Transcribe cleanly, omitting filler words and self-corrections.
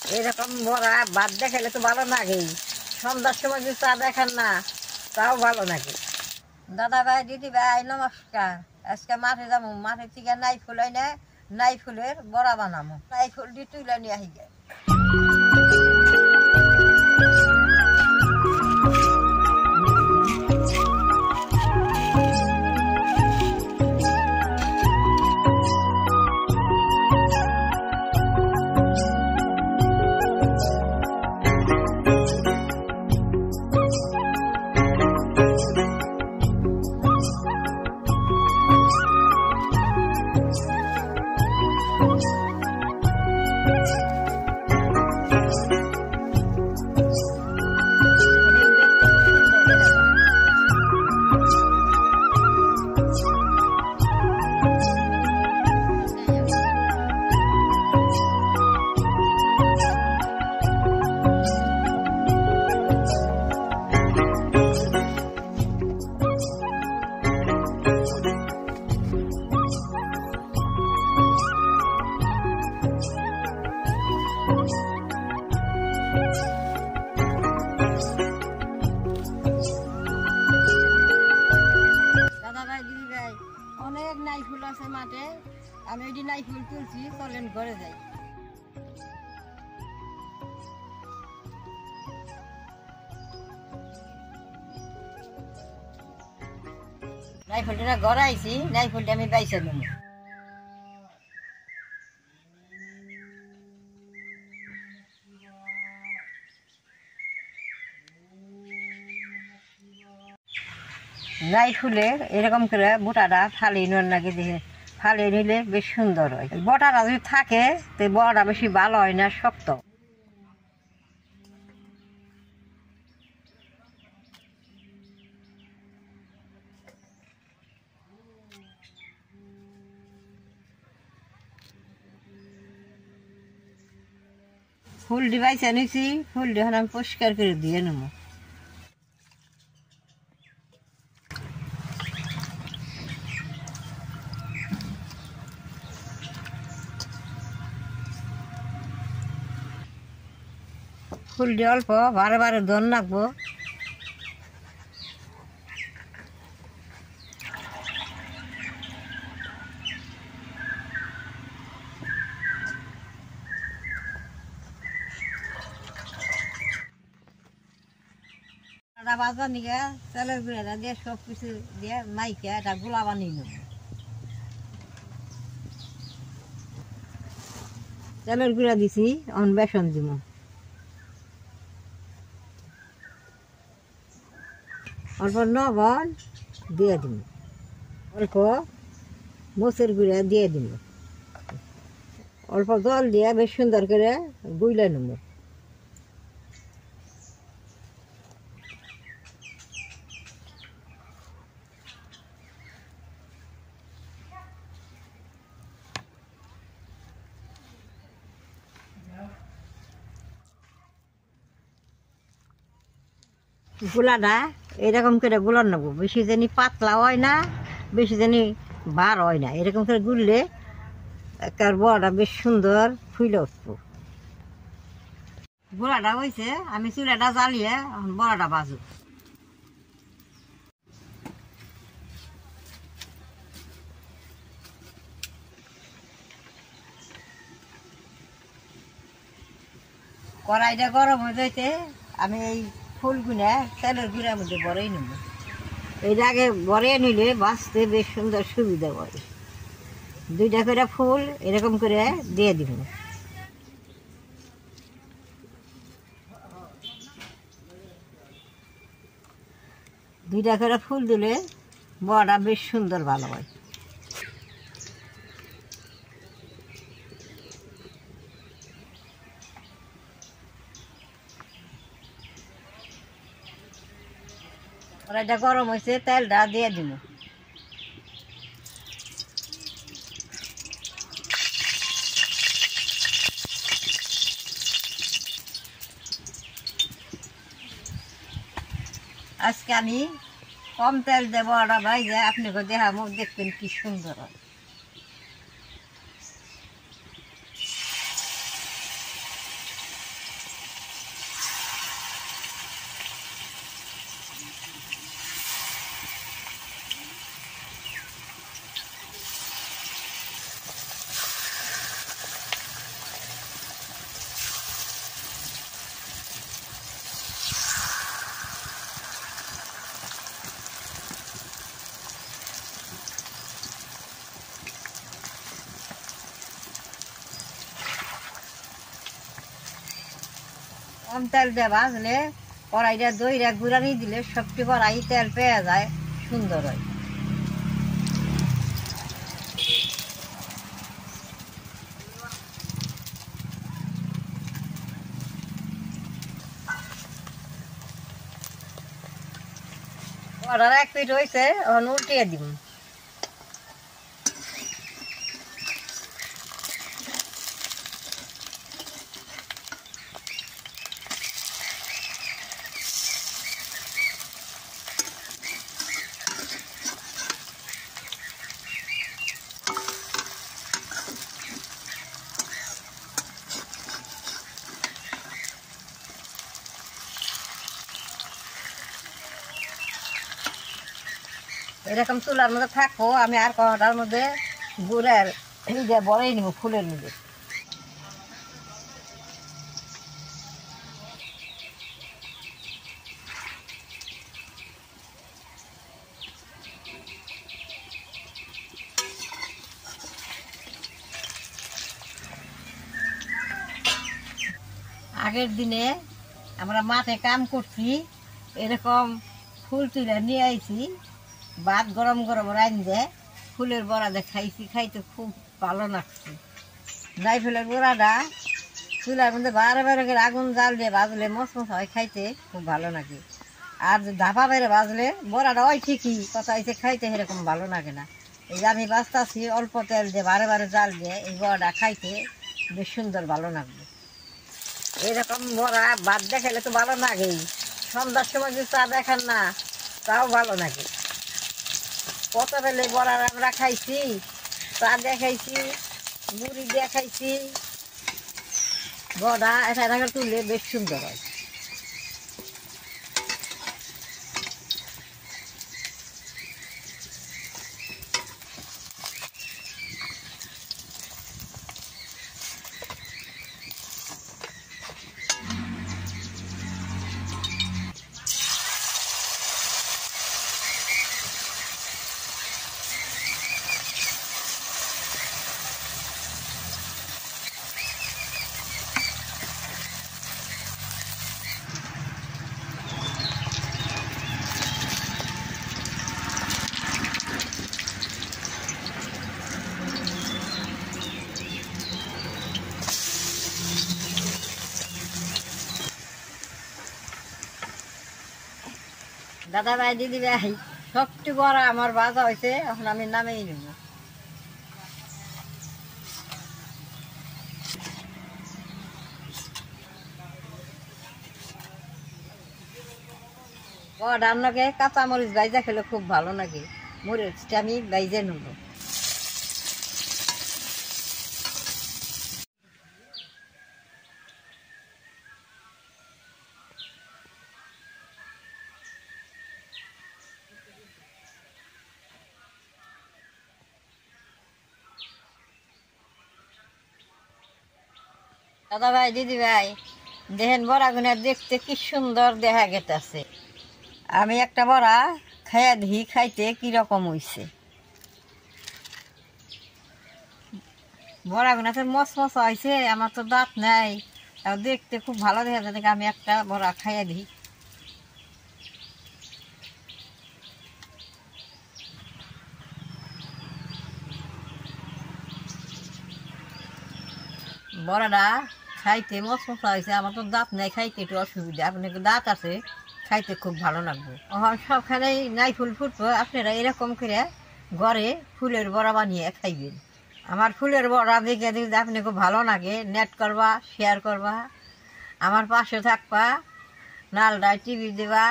এরকম বড়া ভাত দেখালে তো ভালো লাগে। সন্ধ্যার সময় যদি চা দেখেন না তাও ভালো লাগে। দাদা ভাই দিদি ভাই নমস্কার। আজকে মাঠে যাবো, মাঠে থেকে নাই ফুল হয় না, নাই ফুলের বড়া বানাবো। নাই ফুল দিয়ে তুলে নিয়ে আসি যায়। দাদা ভাই দিদি ভাই অনেক নাই ফুল আছে মাঠে, আমি ওই নাই ফুল তুলছি, চলেন ঘরে যাই। নাই ফুলটা ঘরে আইছি, নাই ফুলটা আমি বাইছে নেব। নাই ফুলের এরকম করে বোটাটা ফালিয়ে নেওয়ার নাকি দেখে ফালিয়ে নিলে বেশ সুন্দর হয়। বটাটা যদি থাকে তো বড়াটা বেশি ভালো হয় না, শক্ত। ফুলটি বাইছে নিছি, ফুলটি এখন আমি পরিষ্কার করে দিয়ে নেব। ফুলটি অল্প বারে বারে ধন রাখবো। বাজার নিয়ে তেলের গুঁড়া দিয়ে সব কিছু দিয়ে মাইকে এটা গোলা বানিয়ে নেব। তেলের গুঁড়া দিছি, এখন বেসন দিব। অল্প লবণ দিয়ে দিব, অল্প মরিচের গুঁড়া দিয়ে দিব, অল্প জল দিয়ে বেশ সুন্দর করে গুলে নেব। গোলাটা এরকম করে গুলান নেবো, বেশি জানি পাতলা হয় না, বেশি জানি বার হয় না। এরকম করে গুললে একটা বড়াটা বেশ সুন্দর ফুলে উঠবো। গোলাটা হয়েছে, আমি চুলাটা জ্বালিয়ে বড়াটা ভাজব। কড়াইটা গরম হয়ে যাইতে আমি এই ফুলগুলা তেলের গুঁড়ার মধ্যে বড়াই নেব। এইটা আগে বড়িয়ে নিলে ভাজতে বেশ সুন্দর সুবিধা হয়। দুইটা করে ফুল এরকম করে দিয়ে দিব। দুইটা করে ফুল দিলে বড়াটা বেশ সুন্দর ভালো হয়। কড়াইটা গরম হয়েছে, তেলটা দিয়ে দিব। আজকে আমি কম তেল দেবো, ওটা ভাইজা আপনাকে দেখাবো, দেখবেন কি সুন্দর হয়। কম তেল দিয়ে ভাজলে কড়াইটা দইটা গুঁড়ানি দিলে সবটি কড়াই তেল পেয়ে যায়, সুন্দর হয়। কড়ার এক পিঠ হয়েছে, এখন উল্টিয়ে দিব। এরকম চুলার মধ্যে থাকবো, আমি আর কড়াটার মধ্যে গুড়ের বড়াই নিব ফুলের মধ্যে। আগের দিনে আমরা মাঠে কাম করছি, এরকম ফুল তুলে নিয়ে আইছি, ভাত গরম গরম রাঁধে ফুলের বড়াটা খাইছি, খাইতে খুব ভালো লাগছে। জায়ফলের বড়াটা চুলার মধ্যে বারে বারে করে আগুন জাল দিয়ে ভাজলে মশমশ হয়, খাইতে খুব ভালো লাগে। আর ধাপা বেড়ে ভাজলে বড়াটা ওই ঠিকই, কথা হয়েছে খাইতে সেরকম ভালো লাগে না। এই যে আমি বাঁচতেছি অল্প তেল দিয়ে বারে বারে জাল দিয়ে, এই বড়াটা খাইতে বেশ সুন্দর ভালো লাগবে। এরকম বড়া ভাত দেখালে তো ভালো লাগেই। সন্ধ্যার সময় যদি চা দেখান না, তাও ভালো লাগে। কত বেলে বড়া আমরা খাইছি, চা দিয়ে খাইছি, মুড়ি দিয়ে খাইছি। বড়া এটা তুললে বেশ সুন্দর হয়। দাদা ভাই, দিদি ভাই, সবটি বড়া আমার ভাজা হয়েছে, এখন আমি নামেই নেব। বড়া আপনাকে কাঁচা মরিচ ভাইজা খেলে খুব ভালো লাগে, মরিচটা আমি ভাইজে নেব। দাদা ভাই, দিদি ভাই, দেখেন বড়াগুনা দেখতে কি সুন্দর দেখা গেছে। আমি একটা বড়া খাইয়া দিই, খাইতে কিরকম হইছে। বড়াগুনা তো মচমচা হয়েছে, আমার তো দাঁত নাই, তাও দেখতে খুব ভালো দেখা যায়। আমি একটা বড়া খাইয়া দিই। বড়াটা খাইতে মচমচা হয়েছে, আমার তো দাঁত নাই, খাইতে একটু অসুবিধা। আপনাকে দাঁত আছে, খাইতে খুব ভালো লাগবে। সবখানেই নাই ফুল ফুটবো, আপনারা এরকম করে ঘরে ফুলের বড়া বানিয়ে খাইবেন। আমার ফুলের বড়া দেখে যদি আপনাকে ভালো লাগে, নেট করবা, শেয়ার করবা, আমার পাশে থাকবা, নালডায় টিভি দেবা।